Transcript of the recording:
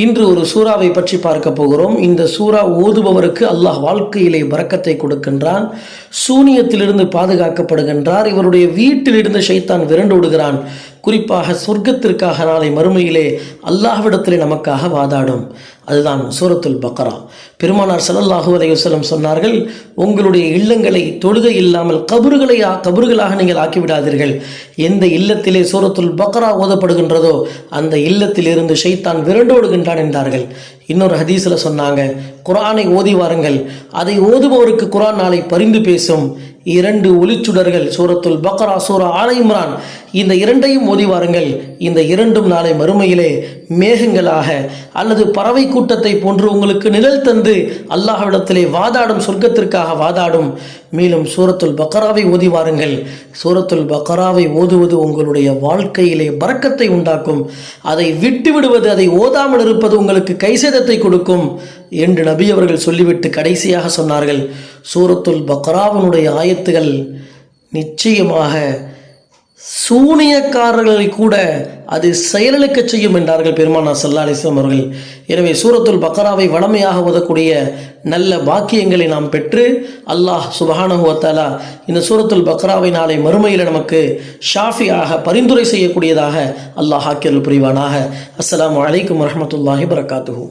இன்று ஒரு சூறாவை பற்றி பார்க்க போகிறோம். இந்த சூறா ஓதுபவருக்கு அல்லாஹ் வாழ்க்கையிலே பரக்கத்தை கொடுக்கின்றான், சூனியத்திலிருந்து பாதுகாக்கப்படுகின்றார், இவருடைய வீட்டிலிருந்து ஷைத்தான் விரண்டு விடுகிறான். குறிப்பாக சொர்க்கத்திற்காக நாளை மறுமையிலே அல்லாஹ்விடத்திலே நமக்காக வாதாடும். அதுதான் சூரத்துல் பக்ரா. பெருமானார் ஸல்லல்லாஹு அலைஹி வஸல்லம் சொன்னார்கள், உங்களுடைய இல்லங்களை தொழுகை இல்லாமல் கபறுகளாக நீங்கள் ஆக்கிவிடாதீர்கள். எந்த இல்லத்திலே சூரத்துல் பக்ரா ஓதப்படுகின்றதோ அந்த இல்லத்தில் இருந்து ஷைத்தான் விரண்டோடுகின்றான் என்றார்கள். இன்னொரு ஹதீஸில் சொன்னாங்க, குர்ஆனை ஓதி வாருங்கள், அதை ஓதுபவருக்கு குர்ஆன் நாளை பரிந்து பேசும். 2 ஒளிச்சுடர்கள் சூரத்துல் பக்ரா, சூரா ஆல இம்ரான், இந்த 2ஐயும் ஓதி வாருங்கள். இந்த 2ம் நாளை மறுமையிலே மேகங்களாக அல்லது பறவை கூட்டத்தை போன்று உங்களுக்கு நிழல் தந்து அல்லாஹ்விடத்திலே வாதாடும், சொர்க்கத்திற்காக வாதாடும். மேலும் சூரத்துல் பக்ராவை ஓதி வாருங்கள். சூரத்துல் பக்ராவை ஓதுவது உங்களுடைய வாழ்க்கையிலே பரக்கத்தை உண்டாக்கும். அதை விட்டு விடுவது, அதை ஓதாமல் இருப்பது உங்களுக்கு கைசேதத்தை கொடுக்கும் என்று நபி அவர்கள் சொல்லிவிட்டு கடைசியாக சொன்னார்கள், சூரத்துல் பக்ராவினுடைய ஆயத்துகள் நிச்சயமாக சூனியக்காரர்களை கூட அது செயலிழக்க செய்யும் என்றார்கள் பெருமானார் ஸல்லல்லாஹு அலைஹி வஸல்லம் அவர்கள். எனவே சூரத்துல் பக்ராவை வளமையாக ஓதக்கூடிய நல்ல பாக்கியங்களை நாம் பெற்று அல்லாஹ் சுப்ஹானஹு வ தஆலா இந்த சூரத்துல் பக்ராவை நாளை மறுமையில் நமக்கு ஷாஃபியாக பரிந்துரை செய்யக்கூடியதாக அல்லாஹ் ஆக்கியருள் புரிவானாக. அஸ்ஸலாமு அலைக்கும் வரஹ்மத்துல்லாஹி வபரகாத்துஹு.